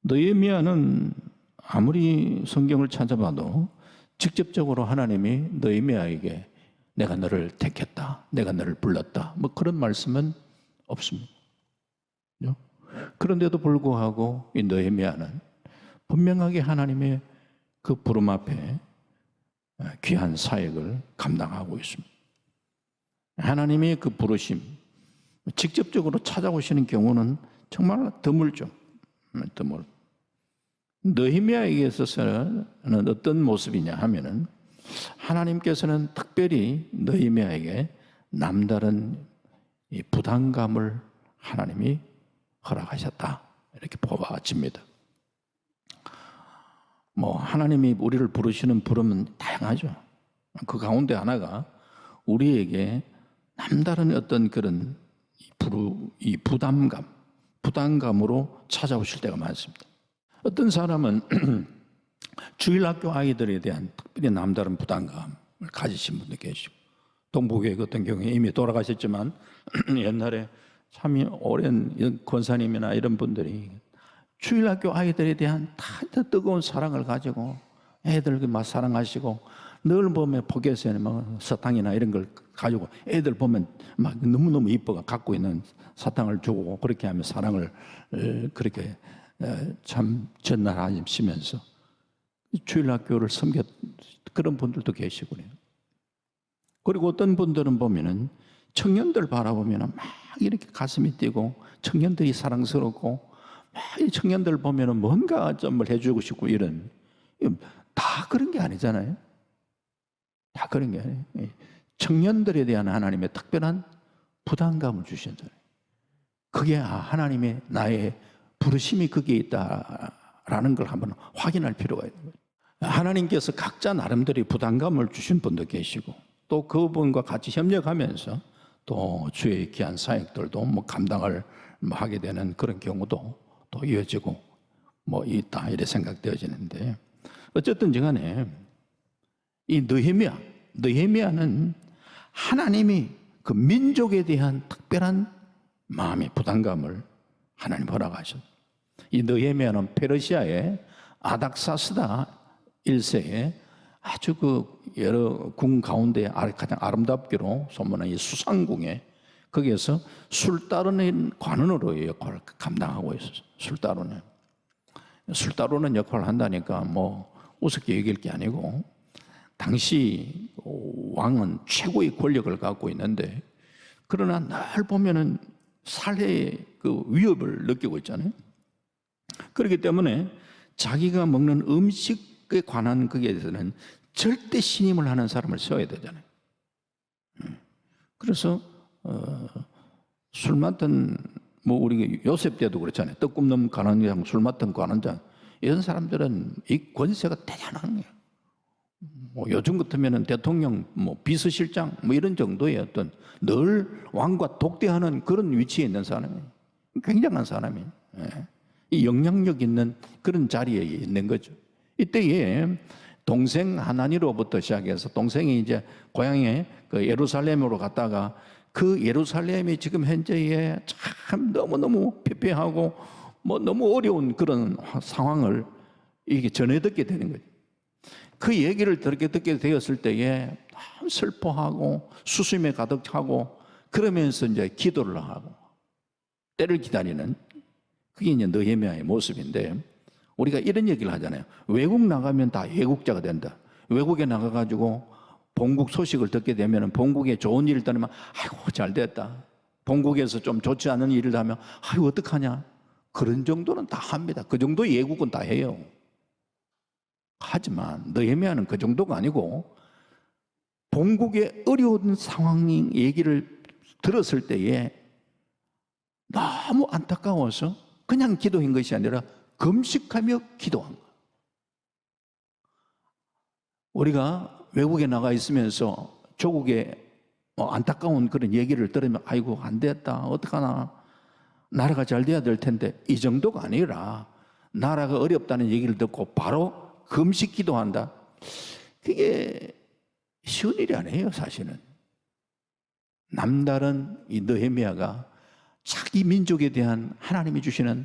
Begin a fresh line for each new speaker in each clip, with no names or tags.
느헤미야는 아무리 성경을 찾아봐도 직접적으로 하나님이 느헤미야에게 내가 너를 택했다, 내가 너를 불렀다, 뭐 그런 말씀은 없습니다. 그런데도 불구하고 이 느헤미야는 분명하게 하나님의 그 부름 앞에 귀한 사역을 감당하고 있습니다. 하나님의 그 부르심, 직접적으로 찾아오시는 경우는 정말 드물죠. 드물. 느헤미야에게 있어서는 어떤 모습이냐 하면은 하나님께서는 특별히 느헤미야에게 남다른 이 부담감을 하나님이 허락하셨다, 이렇게 보아집니다. 하나님이 우리를 부르시는 부름은 다양하죠. 그 가운데 하나가 우리에게 남다른 어떤 그런 이 부담감으로 찾아오실 때가 많습니다. 어떤 사람은 주일학교 아이들에 대한 특별히 남다른 부담감을 가지신 분도 계시고, 동부교회 같은 경우에 이미 돌아가셨지만 옛날에 참 오랜 권사님이나 이런 분들이 주일학교 아이들에 대한 다 뜨거운 사랑을 가지고 애들 막 사랑하시고, 늘 보면 포켓에는 막 사탕이나 이런 걸 가지고 애들 보면 막 너무너무 이뻐가 갖고 있는 사탕을 주고, 그렇게 하면 사랑을 그렇게 참 전달하시면서 주일학교를 섬겼 그런 분들도 계시고 그래요. 그리고 어떤 분들은 보면은 청년들 바라보면은 막 이렇게 가슴이 뛰고, 청년들이 사랑스럽고, 막 이 청년들 보면은 뭔가 좀 해주고 싶고, 이런, 다 그런 게 아니잖아요. 다 그런 게 아니에요. 청년들에 대한 하나님의 특별한 부담감을 주셨잖아요. 그게 하나님의 나의 부르심이 거기에 있다라는 걸 한번 확인할 필요가 있는 거예요. 하나님께서 각자 나름대로 부담감을 주신 분도 계시고, 또 그분과 같이 협력하면서 또 주의 귀한 사역들도 감당을 하게 되는 그런 경우도 또 이어지고 있다, 이렇게 생각되어지는데, 어쨌든 간에 이 느헤미야는 하나님이 그 민족에 대한 특별한 마음의 부담감을 하나님 허락하셨어요. 이 느헤미야는 페르시아의 아닥사스다 1세에 아주 그 여러 궁 가운데 가장 아름답기로 소문난 이 수상궁에, 거기에서 술 따르는 관원으로 역할을 감당하고 있었어요. 술 따르는 역할을 한다니까 우습게 얘기할 게 아니고, 당시 왕은 최고의 권력을 갖고 있는데, 그러나 늘 보면은 살해의 그 위협을 느끼고 있잖아요. 그렇기 때문에 자기가 먹는 음식에 관한 거기에 대해서는 절대 신임을 하는 사람을 세워야 되잖아요. 그래서 술 맡은 우리 요셉 때도 그렇잖아요. 떡 굽는 관원장, 술 맡은 관원장, 이런 사람들은 이 권세가 대단한 거예요. 요즘 같으면은 대통령, 비서실장 이런 정도의 어떤 늘 왕과 독대하는 그런 위치에 있는 사람이에요. 굉장한 사람이에요. 이 영향력 있는 그런 자리에 있는 거죠. 이때에 동생 하나니로부터 시작해서, 동생이 이제 고향에 그 예루살렘으로 갔다가, 그 예루살렘이 지금 현재에 참 너무너무 피폐하고 너무 어려운 그런 상황을 이게 전해 듣게 되는 거죠. 그 얘기를 듣게 되었을 때에 슬퍼하고 수심에 가득하고, 그러면서 이제 기도를 하고 때를 기다리는, 그게 이제 느헤미야의 모습인데, 우리가 이런 얘기를 하잖아요. 외국 나가면 다 애국자가 된다. 외국에 나가가지고 본국 소식을 듣게 되면, 본국에 좋은 일을 따르면 아이고 잘 됐다. 본국에서 좀 좋지 않은 일을 하면 아이고 어떡하냐. 그런 정도는 다 합니다. 그 정도의 애국은 다 해요. 하지만 느헤미야는 그 정도가 아니고, 본국의 어려운 상황 얘기를 들었을 때에 너무 안타까워서 그냥 기도한 것이 아니라 금식하며 기도한 거예요. 우리가 외국에 나가 있으면서 조국의 안타까운 그런 얘기를 들으면 아이고 안 됐다, 어떡하나, 나라가 잘 돼야 될 텐데, 이 정도가 아니라 나라가 어렵다는 얘기를 듣고 바로 금식 기도한다. 그게 쉬운 일이 아니에요. 사실은 남다른 이 느헤미야가 자기 민족에 대한 하나님이 주시는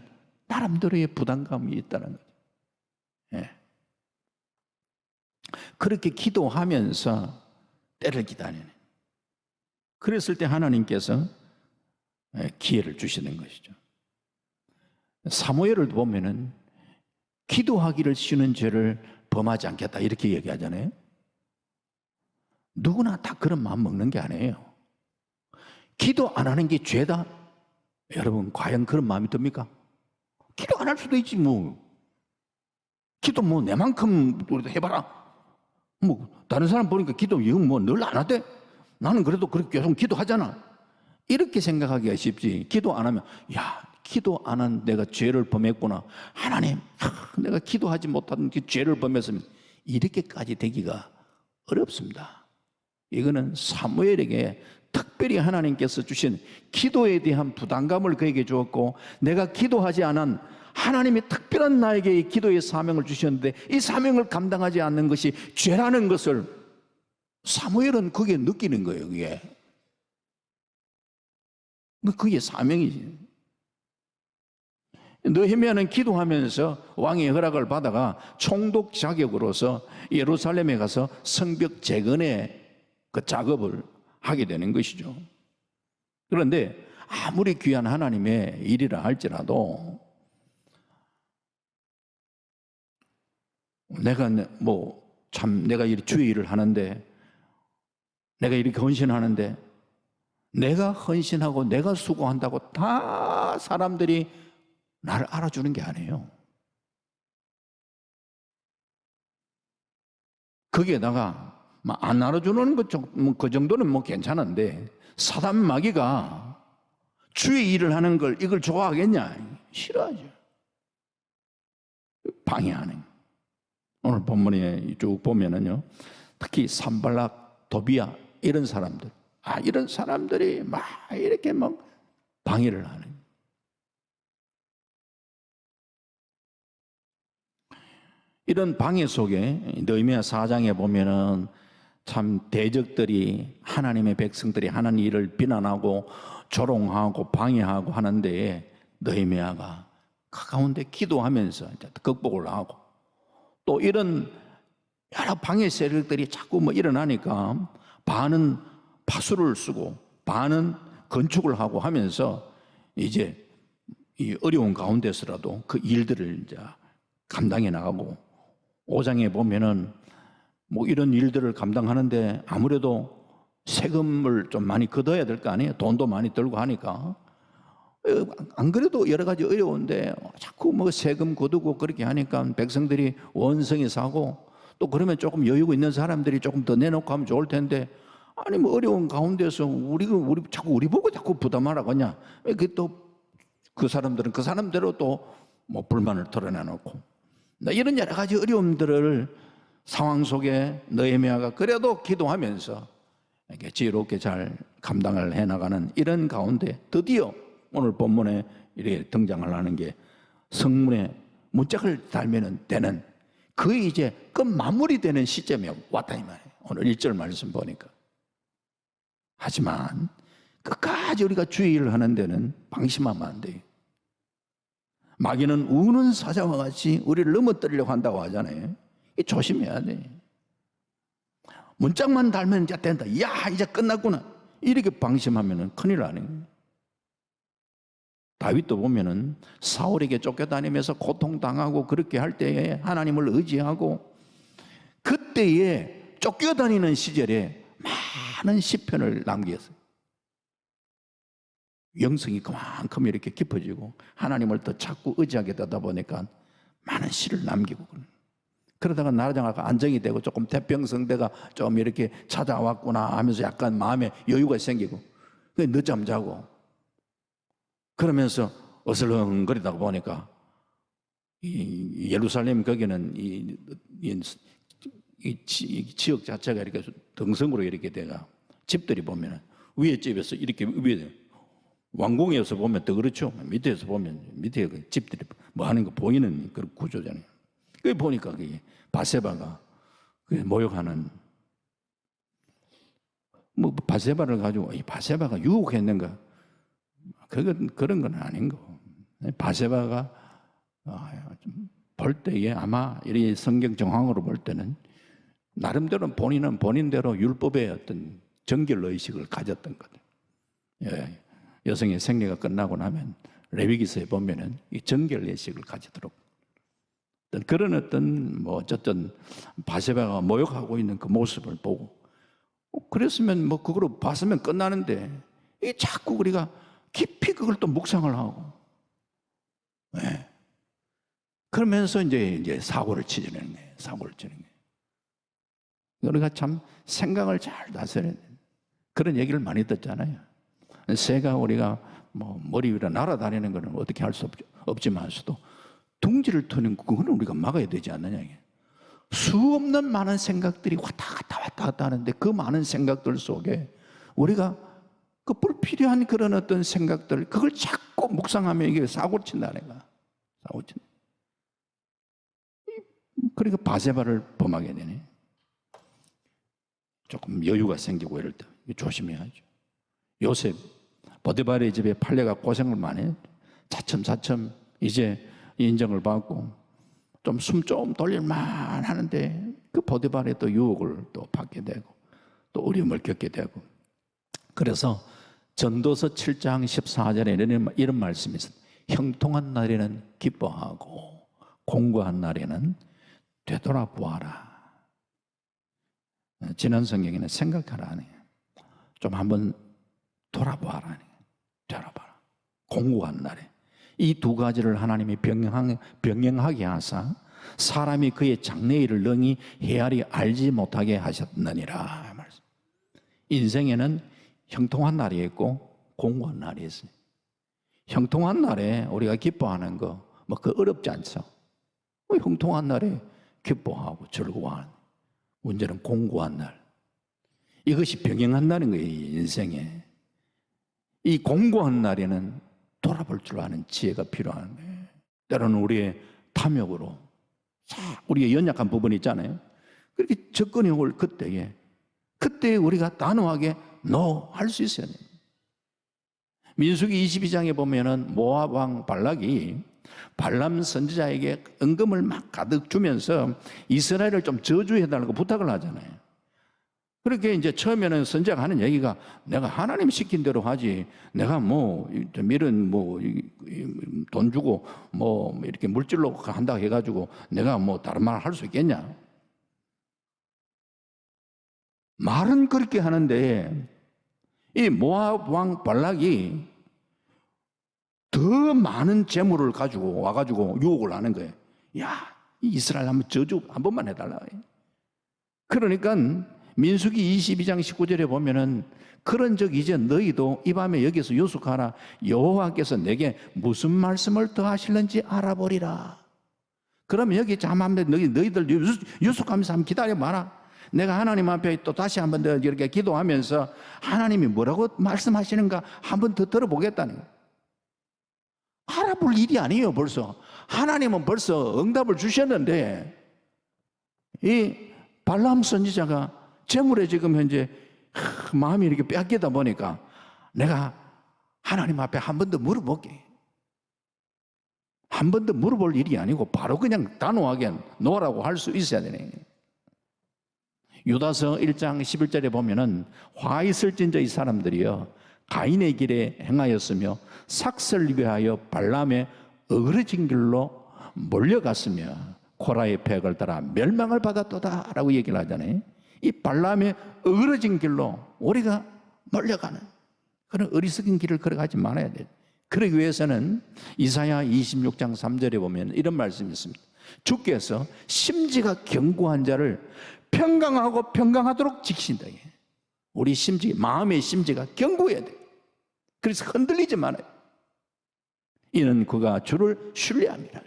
나름대로의 부담감이 있다는 거죠. 예. 그렇게 기도하면서 때를 기다리는. 그랬을 때 하나님께서 기회를 주시는 것이죠. 사무엘을 보면은 기도하기를 쉬는 죄를 범하지 않겠다 이렇게 얘기하잖아요. 누구나 다 그런 마음 먹는 게 아니에요. 기도 안 하는 게 죄다? 여러분 과연 그런 마음이 듭니까? 기도 안 할 수도 있지 뭐. 기도 뭐 내만큼 우리도 해봐라. 뭐 다른 사람 보니까 기도 이건 뭐 늘 안 하대? 나는 그래도 그렇게 계속 기도하잖아. 이렇게 생각하기가 쉽지. 기도 안 하면 야 기도 안 한 내가 죄를 범했구나. 하나님 내가 기도하지 못한 그 죄를 범했으면 이렇게까지 되기가 어렵습니다. 이거는 사무엘에게 특별히 하나님께서 주신 기도에 대한 부담감을 그에게 주었고 내가 기도하지 않은 하나님이 특별한 나에게 이 기도의 사명을 주셨는데 이 사명을 감당하지 않는 것이 죄라는 것을 사무엘은 그게 느끼는 거예요. 그게 사명이지. 느헤미야는 기도하면서 왕의 허락을 받아가 총독 자격으로서 예루살렘에 가서 성벽 재건의 그 작업을 하게 되는 것이죠. 그런데 아무리 귀한 하나님의 일이라 할지라도 내가 내가 이 주의 일을 하는데 내가 이렇게 헌신하는데 내가 헌신하고 내가 수고한다고 다 사람들이 나를 알아주는 게 아니에요. 거기에다가 안 알아주는 그 정도는 괜찮은데 사단 마귀가 주의 일을 하는 걸 이걸 좋아하겠냐? 싫어하죠. 방해하는. 오늘 본문에 쭉 보면은요, 특히 산발락, 도비야 이런 사람들, 이런 사람들이 막 이렇게 방해를 하는. 이런 방해 속에 느헤미야 4장에 보면은 참 대적들이 하나님의 백성들이 하는 일을 비난하고 조롱하고 방해하고 하는데 느헤미야가 그 가운데 기도하면서 이제 극복을 하고 또 이런 여러 방해 세력들이 자꾸 일어나니까 반은 파수를 쓰고 반은 건축을 하고 하면서 이제 이 어려운 가운데서라도 그 일들을 이제 감당해 나가고 5장에 보면은 이런 일들을 감당하는데 아무래도 세금을 좀 많이 걷어야 될 거 아니에요. 돈도 많이 들고 하니까. 안 그래도 여러 가지 어려운데 자꾸 세금 거두고 그렇게 하니까 백성들이 원성이 사고 또 그러면 조금 여유가 있는 사람들이 조금 더 내놓고 하면 좋을 텐데 아니 어려운 가운데서 우리 자꾸 우리 보고 자꾸 부담하라고 하냐. 그 사람들은 그 사람대로 또 불만을 털어내놓고 이런 여러 가지 어려움들을 상황 속에 느헤미야가 그래도 기도하면서 이렇게 지혜롭게 잘 감당을 해나가는 이런 가운데 드디어 오늘 본문에 이렇게 등장을 하는 게 성문에 문짝을 달면 되는 거의 이제 끝 마무리되는 시점에 왔다 이 말이에요. 오늘 1절 말씀 보니까. 하지만 끝까지 우리가 주의를 하는 데는 방심하면 안 돼요. 마귀는 우는 사자와 같이 우리를 넘어뜨리려고 한다고 하잖아요. 조심해야 돼. 문짝만 달면 이제 된다. 야, 이제 끝났구나. 이렇게 방심하면 큰일 나는. 다윗도 보면은 사울에게 쫓겨다니면서 고통당하고 그렇게 할 때에 하나님을 의지하고 그때에 쫓겨다니는 시절에 많은 시편을 남겼어요. 영성이 그만큼 이렇게 깊어지고 하나님을 더 자꾸 의지하게 되다 보니까 많은 시를 남기고 그러다가 나라장아가 안정이 되고 조금 태평성대가 좀 이렇게 찾아왔구나 하면서 약간 마음에 여유가 생기고 늦잠 자고 그러면서 어슬렁거리다가 보니까 이 예루살렘 거기는 이 지역 자체가 이렇게 등성으로 이렇게 돼가 집들이 보면 위에 집에서 이렇게 위에 왕궁에서 보면 더 그렇죠. 밑에서 보면 밑에 그 집들이 하는 거 보이는 그런 구조잖아요. 그 보니까 그게 바세바가 모욕하는 바세바를 가지고 이 바세바가 유혹했는가? 그런 건 아닌 거. 바세바가 볼 때에 아마 이 성경 정황으로 볼 때는 나름대로 본인은 본인대로 율법의 어떤 정결 의식을 가졌던 거죠. 예, 여성의 생리가 끝나고 나면 레위기서에 보면은 이 정결 의식을 가지도록 그런 어떤 어쨌든 바세바가 모욕하고 있는 그 모습을 보고 그랬으면 그거로 봤으면 끝나는데 이 자꾸 우리가 깊이 그걸 또 묵상을 하고 예. 그러면서 이제 사고를 치는 거예요. 사고를 치는 거예요. 우리가 참 생각을 잘 다스려야 돼요. 그런 얘기를 많이 듣잖아요. 새가 우리가 머리 위로 날아다니는 거는 어떻게 할 수 없지만서도 둥지를 트는 그거는 우리가 막아야 되지 않느냐. 수 없는 많은 생각들이 왔다 갔다 하는데 그 많은 생각들 속에 우리가 그 불필요한 그런 어떤 생각들 그걸 자꾸 묵상하면 이게 사고를 친다는 거야. 사고를 친다. 그러니까 바세바를 범하게 되네. 조금 여유가 생기고 이럴 때 조심해야죠. 요셉 보디발의 집에 팔려가 고생을 많이 해. 차츰 이제 인정을 받고 좀 숨 좀 돌릴만 하는데 그 보디발의 또 유혹을 또 받게 되고 또 어려움을 겪게 되고 그래서 전도서 7장 14절에 이런 말씀이 있습니다. 형통한 날에는 기뻐하고 공고한 날에는 되돌아보아라. 지난 성경에는 생각하라 하네요. 좀 한번 돌아보아라 하네요. 돌아봐라. 공고한 날에 이 두 가지를 하나님이 병행하게 하사 사람이 그의 장래일을 능히 헤아리 알지 못하게 하셨느니라. 인생에는 형통한 날이 있고 공고한 날이 있어요. 형통한 날에 우리가 기뻐하는 거 그 어렵지 않죠. 형통한 날에 기뻐하고 즐거워하는 문제는 공고한 날. 이것이 병행한다는 거예요. 인생에. 이 공고한 날에는 돌아볼 줄 아는 지혜가 필요한 거예요. 때로는 우리의 탐욕으로 우리의 연약한 부분이 있잖아요. 그렇게 접근이 올 그때에 우리가 단호하게 NO 할 수 있어야 돼요. 민수기 22장에 보면은 모압 왕 발락이 발람 선지자에게 은금을 막 가득 주면서 이스라엘을 좀 저주해달라고 부탁을 하잖아요. 그렇게 이제 처음에는 선지자가 하는 얘기가 내가 하나님 시킨 대로 하지 내가 이런 돈 주고 이렇게 물질로 한다고 해가지고 내가 다른 말 할 수 있겠냐. 말은 그렇게 하는데 이 모압 왕 발락이 더 많은 재물을 가지고 와가지고 유혹을 하는 거예요. 야, 이스라엘 한번 저주 한 번만 해달라. 그러니까 민수기 22장 19절에 보면은 그런 적 이제 너희도 이 밤에 여기서 유숙하라. 여호와께서 내게 무슨 말씀을 더 하실는지 알아보리라. 그러면 여기 잠깐만 너희들 유숙하면서 한번 기다려봐라. 내가 하나님 앞에 또 다시 한번 더 이렇게 기도하면서 하나님이 뭐라고 말씀하시는가 한번 더 들어보겠다는 거예요. 알아볼 일이 아니에요. 벌써 하나님은 벌써 응답을 주셨는데 이 발람 선지자가 재물에 지금 현재 마음이 이렇게 뺏기다 보니까 내가 하나님 앞에 한 번 더 물어볼게. 한 번 더 물어볼 일이 아니고 바로 그냥 단호하게 놓으라고 할 수 있어야 되네. 유다서 1장 11절에 보면은 화 있을진저 이 사람들이요 가인의 길에 행하였으며 삭슬 위하여 발람의 어그러진 길로 몰려갔으며 코라의 폐역을 따라 멸망을 받았도다 라고 얘기를 하잖아요. 이 발람의 어그러진 길로 우리가 몰려가는 그런 어리석은 길을 걸어가지 말아야 돼요. 그러기 위해서는 이사야 26장 3절에 보면 이런 말씀이 있습니다. 주께서 심지가 견고한 자를 평강하고 평강하도록 지키신다. 우리 마음의 심지가 견고해야 돼요. 그래서 흔들리지 말아요. 이는 그가 주를 신뢰합니다.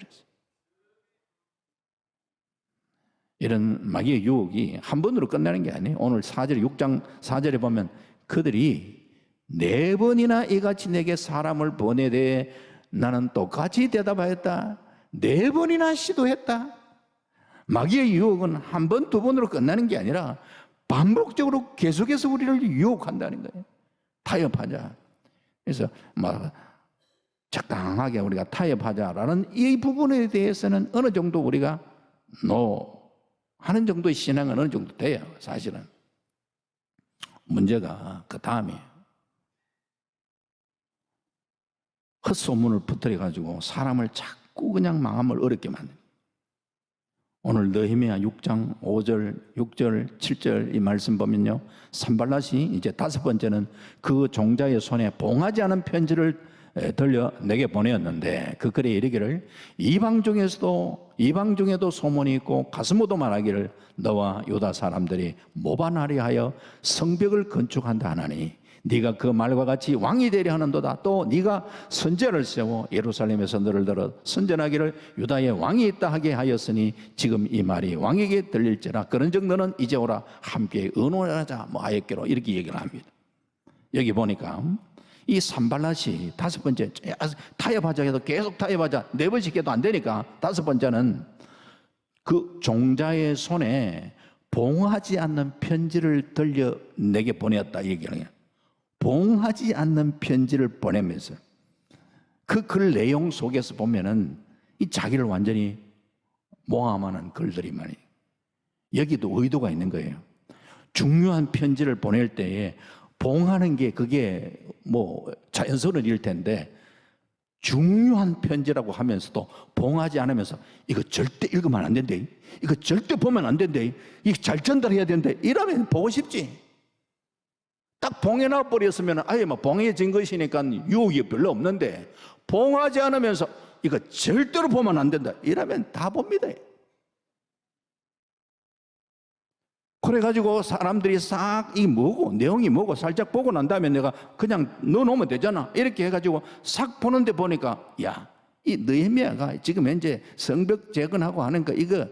이런 마귀의 유혹이 한 번으로 끝나는 게 아니에요. 오늘 4절 6장 4절에 보면 그들이 4번이나 이같이 내게 사람을 보내되 나는 똑같이 대답하였다. 4번이나 시도했다. 마귀의 유혹은 한 번, 두 번으로 끝나는 게 아니라 반복적으로 계속해서 우리를 유혹한다는 거예요. 타협하자. 그래서 적당하게 우리가 타협하자라는 이 부분에 대해서는 어느 정도 우리가 하는 정도의 신앙은 어느 정도 돼요. 사실은 문제가 그 다음에 헛소문을 퍼뜨려 가지고 사람을 자꾸 그냥 마음을 어렵게 만든. 오늘 느헤미야 6장 5절, 6절, 7절 이 말씀 보면요, 산발랏이 이제 다섯 번째는 그 종자의 손에 봉하지 않은 편지를 들려 내게 보내었는데 그 글에 이르기를 이방 중에도 소문이 있고 가스모도 말하기를 너와 유다 사람들이 모반하려 하여 성벽을 건축한다 하나니 네가 그 말과 같이 왕이 되려 하는도다. 또 네가 선제를 세워 예루살렘에서 너를 들어 선전하기를 유다의 왕이 있다 하게 하였으니 지금 이 말이 왕에게 들릴지라. 그런즉 너는 이제 오라 함께 의논하자 하였기로 이렇게 얘기를 합니다. 여기 보니까 이 산발랏이 다섯 번째 타협하자 해도 계속 타협하자 네 번씩 해도 안 되니까 다섯 번째는 그 종자의 손에 봉하지 않는 편지를 들려 내게 보내었다 얘기를 해요. 봉하지 않는 편지를 보내면서 그 글 내용 속에서 보면은 이 자기를 완전히 모함하는 글들이 많이, 여기도 의도가 있는 거예요. 중요한 편지를 보낼 때에 봉하는 게 그게 뭐 자연스러운 일일 텐데 중요한 편지라고 하면서도 봉하지 않으면서 이거 절대 읽으면 안 된대, 이거 절대 보면 안 된대, 이거 잘 전달해야 된대, 이러면 보고 싶지. 딱 봉해놔 버렸으면 아예 뭐 봉해진 것이니까 유혹이 별로 없는데 봉하지 않으면서 이거 절대로 보면 안 된다 이러면 다 봅니다. 그래가지고 사람들이 싹 이 뭐고 내용이 뭐고 살짝 보고 난 다음에 내가 그냥 넣어놓으면 되잖아 이렇게 해가지고 싹 보는데 보니까 야, 이 느헤미야가 지금 현재 성벽 재건하고 하는 거 이거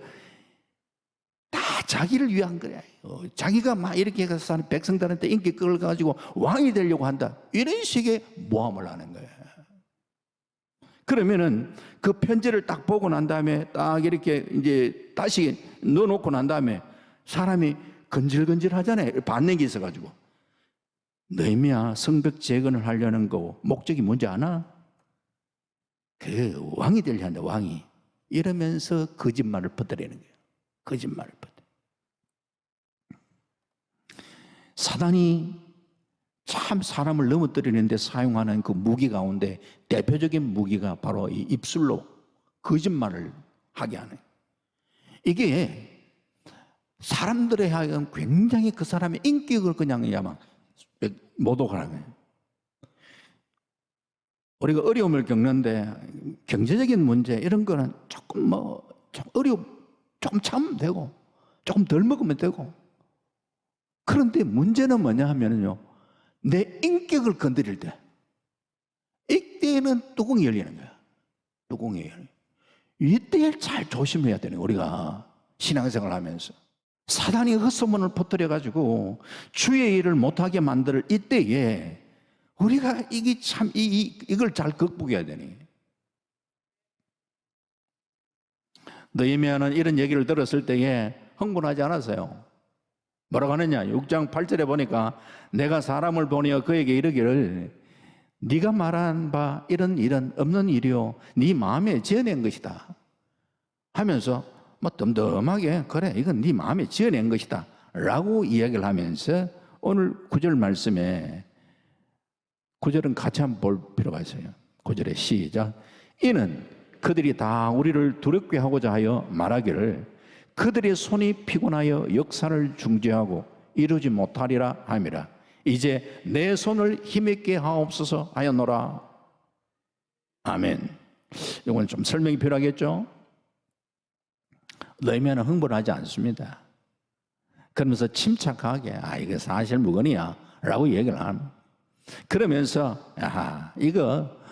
다 자기를 위한 거야. 자기가 막 이렇게 해서 백성들한테 인기 끌어가지고 왕이 되려고 한다 이런 식의 모함을 하는 거야. 그러면은 그 편지를 딱 보고 난 다음에 딱 이렇게 이제 다시 넣어놓고 난 다음에 사람이 건질건질 하잖아요. 반응이 있어가지고. 느헤미야 성벽 재건을 하려는 거 목적이 뭔지 아나? 그 왕이 되려 한다, 왕이. 이러면서 거짓말을 퍼뜨리는 거예요. 거짓말을 퍼뜨려. 사단이 참 사람을 넘어뜨리는데 사용하는 그 무기 가운데 대표적인 무기가 바로 이 입술로 거짓말을 하게 하는, 이게 사람들에 하여금 굉장히 그 사람의 인격을 그냥 막 모독을 하는. 우리가 어려움을 겪는데 경제적인 문제 이런 거는 조금 조금 참으면 되고 조금 덜 먹으면 되고, 그런데 문제는 뭐냐 하면요, 내 인격을 건드릴 때 이때는 뚜껑이 열리는 거야. 뚜껑이 열리는. 이때 잘 조심해야 되는 거야. 우리가 신앙생활 하면서 사단이 헛소문을 퍼뜨려 가지고 주의 일을 못하게 만들 이때에 우리가 이게 참 이걸 잘 극복해야 되니. 느헤미야는 이런 얘기를 들었을 때에 흥분하지 않았어요. 뭐라고 하느냐, 6장 8절에 보니까 내가 사람을 보내어 그에게 이르기를 네가 말한 바 이런 일은 없는 일이요 네 마음에 지어낸 것이다 하면서 뭐 덤덤하게 그래 이건 네 마음에 지어낸 것이다 라고 이야기를 하면서 오늘 9절 말씀에 9절은 같이 한번 볼 필요가 있어요. 9절에 시작. 이는 그들이 다 우리를 두렵게 하고자 하여 말하기를 그들의 손이 피곤하여 역사를 중지하고 이루지 못하리라 함이라. 이제 내 손을 힘있게 하옵소서 하였노라. 아멘. 이건 좀 설명이 필요하겠죠? 느헤미야는 흥분하지 않습니다. 그러면서 침착하게 이거 사실 무건이야 라고 얘기를 합니다. 그러면서 이거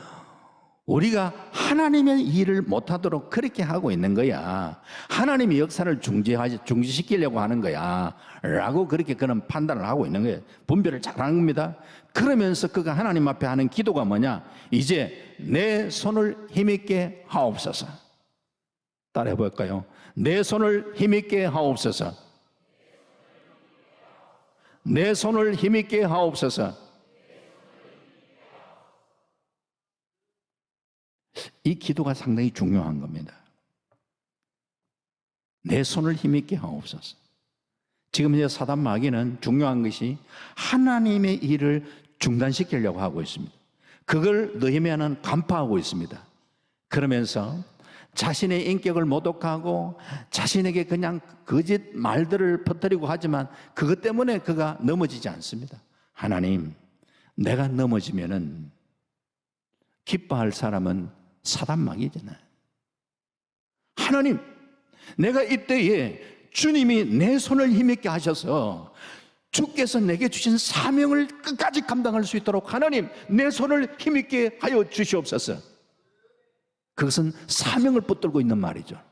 우리가 하나님의 일을 못하도록 그렇게 하고 있는 거야. 하나님이 역사를 중지시키려고 하는 거야 라고 그렇게 그런 판단을 하고 있는 거예요. 분별을 잘하는 겁니다. 그러면서 그가 하나님 앞에 하는 기도가 뭐냐, 이제 내 손을 힘있게 하옵소서. 따라해 볼까요? 내 손을 힘있게 하옵소서. 내 손을 힘있게 하옵소서. 이 기도가 상당히 중요한 겁니다. 내 손을 힘있게 하옵소서. 지금 이제 사단 마귀는 중요한 것이 하나님의 일을 중단시키려고 하고 있습니다. 그걸 느헤미야는 간파하고 있습니다. 그러면서 자신의 인격을 모독하고 자신에게 그냥 거짓 말들을 퍼뜨리고 하지만 그것 때문에 그가 넘어지지 않습니다. 하나님, 내가 넘어지면은 기뻐할 사람은 사단 마귀잖아요. 하나님, 내가 이때에 주님이 내 손을 힘있게 하셔서 주께서 내게 주신 사명을 끝까지 감당할 수 있도록 하나님, 내 손을 힘있게 하여 주시옵소서. 그것은 사명을 붙들고 있는 말이죠.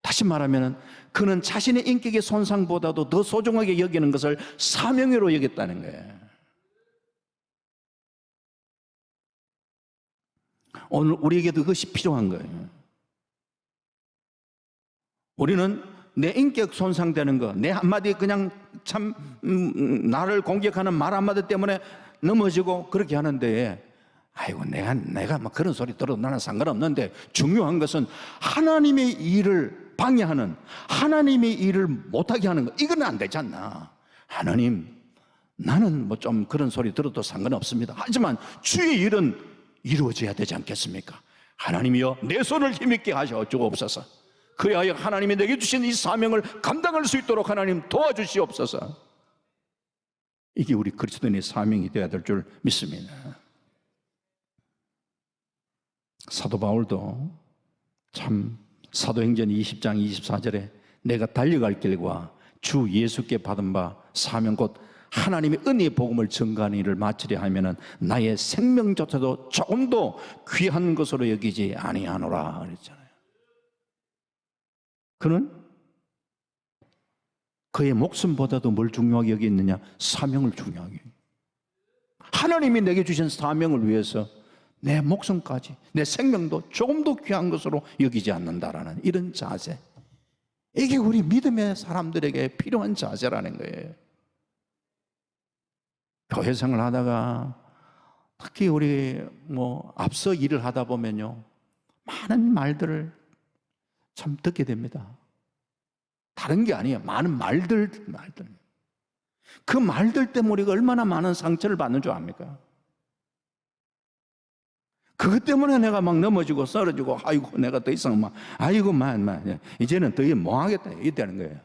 다시 말하면 그는 자신의 인격의 손상보다도 더 소중하게 여기는 것을 사명으로 여겼다는 거예요. 오늘 우리에게도 그것이 필요한 거예요. 우리는 내 인격 손상되는 거, 내 한마디 그냥 참 나를 공격하는 말 한마디 때문에 넘어지고 그렇게 하는데, 아이고 내가 막 그런 소리 들어도 나는 상관없는데, 중요한 것은 하나님의 일을 방해하는, 하나님의 일을 못하게 하는 거, 이건 안 되지 않나. 하나님, 나는 뭐 좀 그런 소리 들어도 상관없습니다. 하지만 주의 일은 이루어져야 되지 않겠습니까? 하나님이여, 내 손을 힘있게 하셔 주옵소서. 그리하여 하나님이 내게 주신 이 사명을 감당할 수 있도록 하나님 도와주시옵소서. 이게 우리 그리스도인의 사명이 되어야 될 줄 믿습니다. 사도 바울도 참 사도행전 20장 24절에 내가 달려갈 길과 주 예수께 받은 바 사명 곧 하나님의 은혜의 복음을 증거하는 일을 마치려 하면은 나의 생명조차도 조금도 귀한 것으로 여기지 아니하노라 그랬잖아요. 그는 그의 목숨보다도 뭘 중요하게 여기느냐? 사명을 중요하게. 하나님이 내게 주신 사명을 위해서 내 목숨까지, 내 생명도 조금도 귀한 것으로 여기지 않는다라는 이런 자세, 이게 우리 믿음의 사람들에게 필요한 자세라는 거예요. 교회 생활 하다가 특히 우리 앞서 일을 하다 보면요, 많은 말들을 참 듣게 됩니다. 다른 게 아니에요. 많은 말들. 그 말들 때문에 우리가 얼마나 많은 상처를 받는 줄 압니까? 그것 때문에 내가 막 넘어지고 쓰러지고, 아이고 내가 더 이상 이제는 더 이상 뭐 하겠다 이랬다는 거예요.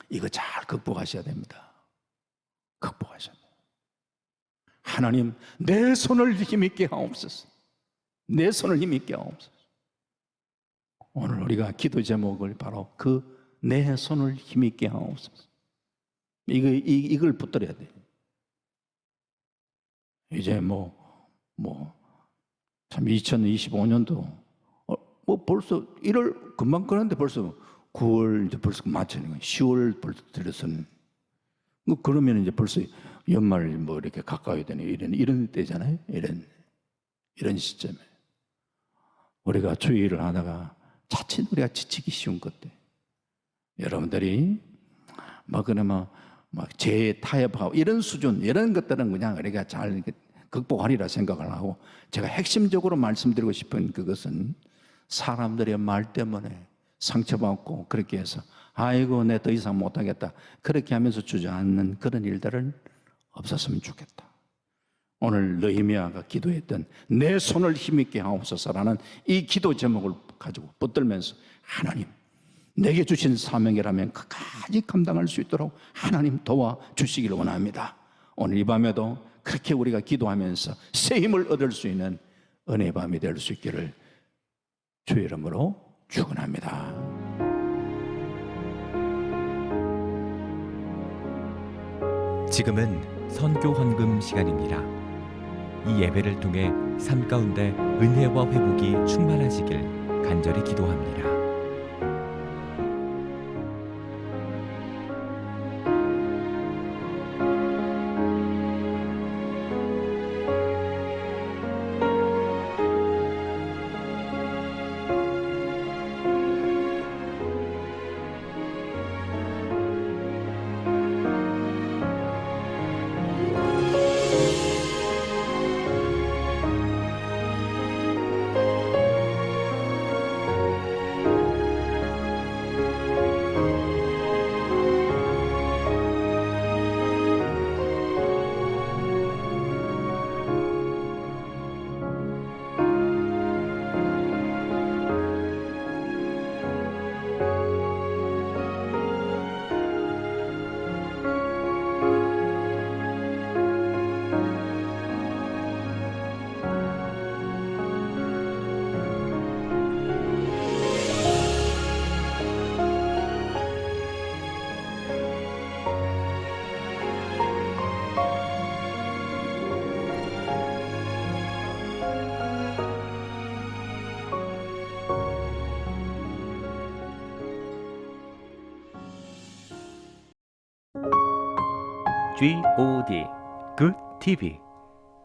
이거 잘 극복하셔야 됩니다. 극복하셔야 돼요. 하나님, 내 손을 힘있게 하옵소서. 내 손을 힘있게 하옵소서. 오늘 우리가 기도 제목을 바로 그 내 손을 힘있게 하옵소서. 이걸 붙들어야 돼요. 이제 참 2025년도 벌써 1월 금방 끝났는데 벌써 9월 이제 벌써 마치는 거예요. 10월 벌써 들어서는 그러면 이제 벌써 연말 이렇게 가까이 되네. 이런 때잖아요. 이런 시점에 우리가 주의 일을 하다가 자칫 우리가 지치기 쉬운 것들, 여러분들이 재타협하고 이런 수준, 이런 것들은 그냥 우리가 잘 극복하리라 생각을 하고, 제가 핵심적으로 말씀드리고 싶은 그것은 사람들의 말 때문에 상처받고 그렇게 해서 아이고 내 더 이상 못하겠다 그렇게 하면서 주저앉는 그런 일들은 없었으면 좋겠다. 오늘 느헤미야가 기도했던 내 손을 힘있게 하옵소서라는 이 기도 제목을 가지고 붙들면서, 하나님, 내게 주신 사명이라면 끝까지 감당할 수 있도록 하나님 도와주시기를 원합니다. 오늘 이 밤에도 그렇게 우리가 기도하면서 새 힘을 얻을 수 있는 은혜의 밤이 될 수 있기를 주의 이름으로 축원합니다.
지금은 선교 헌금 시간입니다. 이 예배를 통해 삶 가운데 은혜와 회복이 충만하시길 간절히 기도합니다.
Good TV